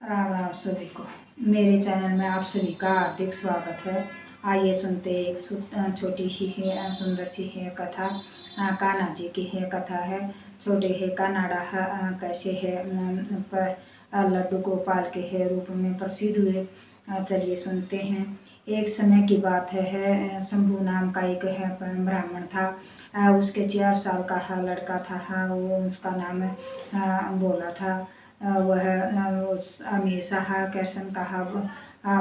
राम राम सभी को। मेरे चैनल में आप सभी का हार्दिक स्वागत है। आइए सुनते एक छोटी सी है सुंदर सी है कथा। कान्हा जी की है कथा है। छोटे है कानाड़ा कैसे है लड्डू गोपाल के है रूप में प्रसिद्ध हुए। चलिए सुनते हैं। एक समय की बात है शंभू नाम का एक है ब्राह्मण था। उसके 4 साल का लड़का था। वो उसका नाम बोला था। वह हमेशा कृष्ण का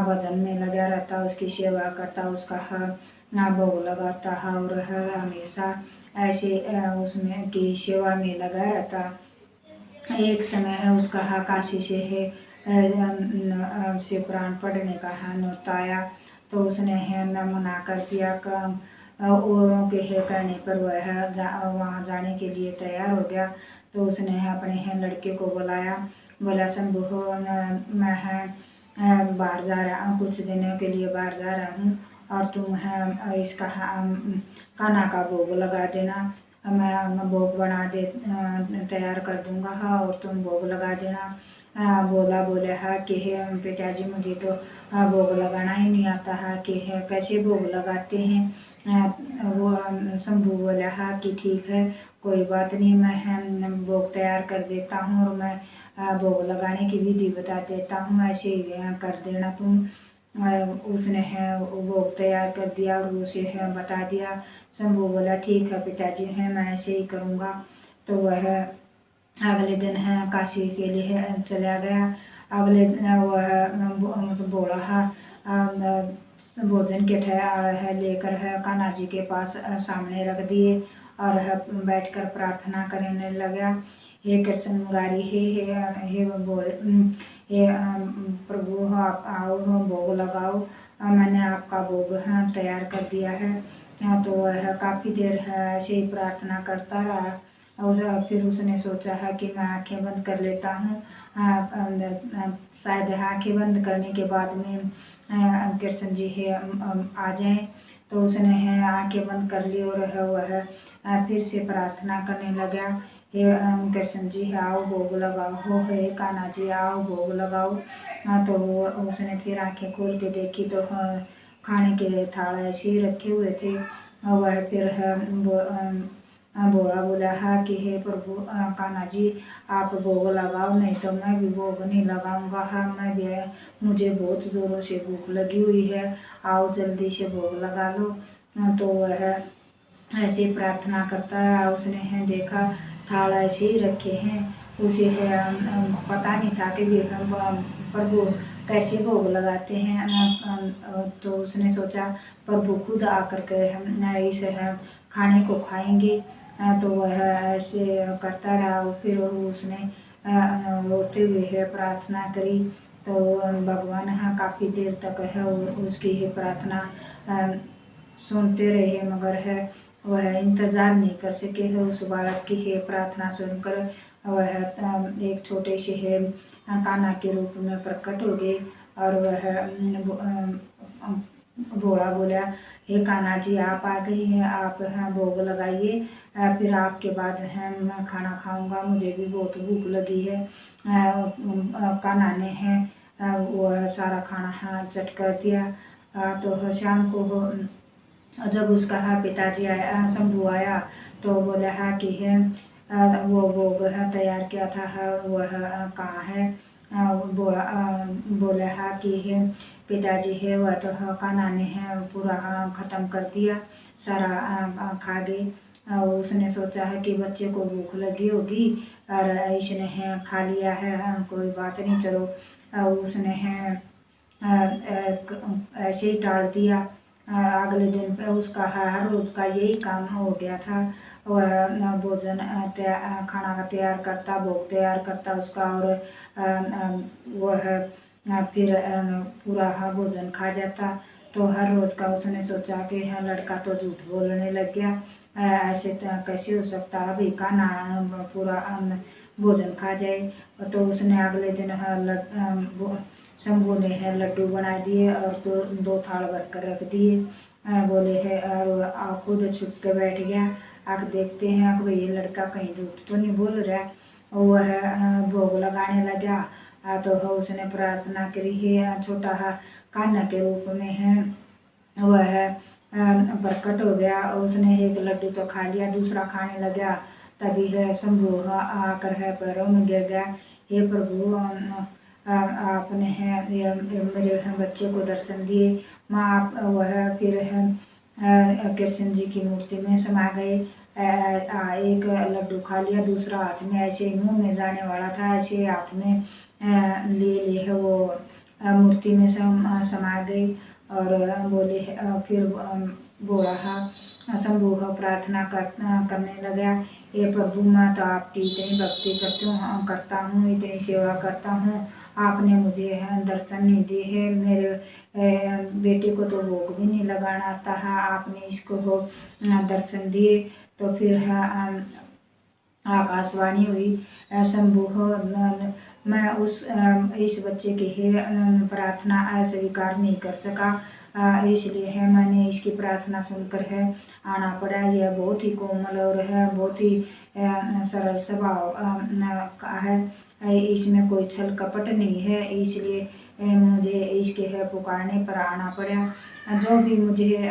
भजन में लगा रहता, उसकी सेवा करता, उसका भोग लगाता और हर हमेशा ऐसे उसमें की सेवा में लगा रहता। एक समय है उसका काशी से है से पुराण पढ़ने का नौता आया, तो उसने है न मना कर दिया। औरों के है कहने पर वह वहाँ जाने के लिए तैयार हो गया। तो उसने अपने है लड़के को बुलाया। बोला शंभू हो मैं बाहर जा रहा हूँ, कुछ दिनों के लिए बाहर जा रहा हूँ और तुम है इसका कान्हा का भोग लगा देना। मैं भोग बना दे तैयार कर दूंगा और तुम भोग लगा देना। बोले कि है पिताजी मुझे तो भोग लगाना ही नहीं आता है कि है कैसे भोग लगाते हैं। वो शंभू बोला कि ठीक है कोई बात नहीं, मैं भोग तैयार कर देता हूँ और मैं भोग लगाने की विधि बता देता हूँ, ऐसे ही कर देना तुम। उसने है भोग तैयार कर दिया और उसे है बता दिया। शंभू बोला ठीक है पिताजी है मैं ऐसे ही करूँगा। तो वह अगले दिन है काशी के लिए चला गया। अगले वह बोला भोजन के ठहर है लेकर है कान्हा जी के पास सामने रख दिए और बैठकर प्रार्थना करने लगा। हे कृष्ण मुरारी हे बोले हे प्रभु आप आओ भोग लगाओ, मैंने आपका भोग तैयार कर दिया है। तो वह काफ़ी देर ऐसे ही प्रार्थना करता रहा और फिर उसने सोचा है कि मैं आंखें बंद कर लेता हूँ। शायद आंखें बंद करने के बाद में कृष्ण जी है आ जाएं। तो उसने है आंखें बंद कर ली और वह फिर से प्रार्थना करने लगा। हे कृष्ण जी आओ भोग लगाओ, हो हे कान्हा जी आओ भोग लगाओ। तो उसने फिर आंखें खोल के देखी तो खाने के थाल ऐसे ही रखे हुए थे। वह फिर भोला बोला कि हे प्रभु कान्हा जी आप भोग लगाओ, नहीं तो मैं भी भोग नहीं लगाऊंगा। मैं भी मुझे बहुत ज़ोरों से भूख लगी हुई है, आओ जल्दी से भोग लगा लो। तो वह ऐसे प्रार्थना करता है। उसने है देखा थाल ऐसे ही रखे हैं, उसे है पता नहीं था कि प्रभु कैसे भोग लगाते हैं। तो उसने सोचा प्रभु खुद आकर के हम इस खाने को खाएंगे। तो वह ऐसे करता रहा। फिर उसने रोते हुए है प्रार्थना करी। तो भगवान काफ़ी देर तक है उसकी ही प्रार्थना सुनते रहे, मगर है वह इंतजार नहीं कर सके है उस बालक की है प्रार्थना सुनकर। वह एक छोटे से है कान्हा के रूप में प्रकट हो गए और वह भोला बोला हे कान्हा जी आप आ गए हैं, आप भोग लगाइए, फिर आपके बाद है मैं खाना खाऊंगा, मुझे भी बहुत भूख लगी है। कान्हा ने है वह सारा खाना चट कर दिया। तो शाम को जब उसका पिताजी आया शंभू आया तो बोला कि है वो भोग तैयार किया था वह कहाँ है। बोला कि है पिताजी है वह तो कान्हा ने है पूरा ख़त्म कर दिया, सारा खा गए। उसने सोचा है कि बच्चे को भूख लगी होगी और इसने है खा लिया है, कोई बात नहीं चलो। उसने है ऐसे ही टाल दिया। अगले दिन पे उसका हर रोज का यही काम हो गया था। वह भोजन खाना का तैयार करता, भोग तैयार करता उसका और वह फिर पूरा भोजन खा जाता। तो हर रोज का उसने सोचा कि लड़का तो झूठ बोलने लग गया, ऐसे कैसे हो सकता है अभी कान्हा पूरा भोजन खा जाए। तो उसने अगले दिन शंभू ने है लड्डू बना दिए और दो थाल भर कर रख दिए। बोले है और खुद छुप के बैठ गया। आके देखते हैं कि ये लड़का कहीं झूठ तो नहीं बोल रहा है। वह भोग लगाने लगा तो उसने प्रार्थना करी है। छोटा कान्हा के रूप में है वह प्रकट हो गया। उसने एक लड्डू तो खा लिया, दूसरा खाने लगा, तभी है शंभु आकर है पैरों में गिर गया। हे प्रभु, आपने है मेरे बच्चे को दर्शन दिए। माँ आप वह फिर है कृष्ण जी की मूर्ति में समा गए। एक लड्डू खा लिया, दूसरा हाथ में ऐसे मुंह में जाने वाला था, ऐसे हाथ में लिए लिए है वो मूर्ति में समा गई। और बोले फिर बोला शंभु प्रार्थना करने लगा। ये प्रभु, मैं तो आपकी इतनी भक्ति करता हूँ, इतनी सेवा करता हूँ, आपने मुझे दर्शन नहीं दिए है। मेरे बेटे को तो भोग भी नहीं लगाना आता है, आपने इसको दर्शन दिए। तो फिर आकाशवाणी हुई, शंभु मैं इस बच्चे की प्रार्थना अस्वीकार नहीं कर सका, इसलिए है मैंने इसकी प्रार्थना सुनकर है आना पड़ा। यह बहुत ही कोमल और है बहुत ही सरल स्वभाव का है, इसमें कोई छल कपट नहीं है, इसलिए मुझे इसके है पुकारने पर आना पड़ा। जो भी मुझे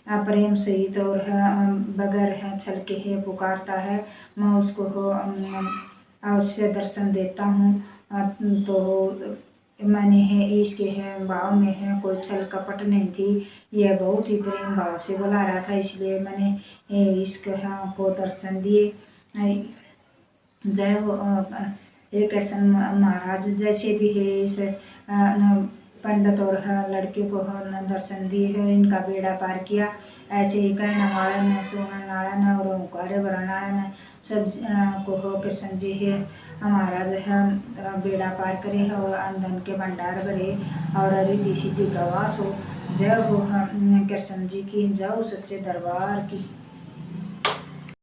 प्रेम सहित और बगैर छल के है पुकारता है, मैं उसको अवश्य दर्शन देता हूँ। तो मैंने है इसके है भाव में है कोई छल कपट नहीं थी, यह बहुत ही प्रेम भाव से बुला रहा था, इसलिए मैंने इसके को दर्शन दिए। जय हो हे कृष्ण महाराज, जैसे भी है इस पंडित और लड़के को दर्शन दिए है, इनका बेड़ा पार किया। ऐसे ही कहने वाला ने, सुनने वाला ने और ओंकार भरने वाला ने सब को कृष्ण जी है महाराज है बेड़ा पार करे है और धन के भंडार भरे और रिद्धि सिद्धि गवास हो। जय हो कृष्ण जी की, जय हो सच्चे दरबार की।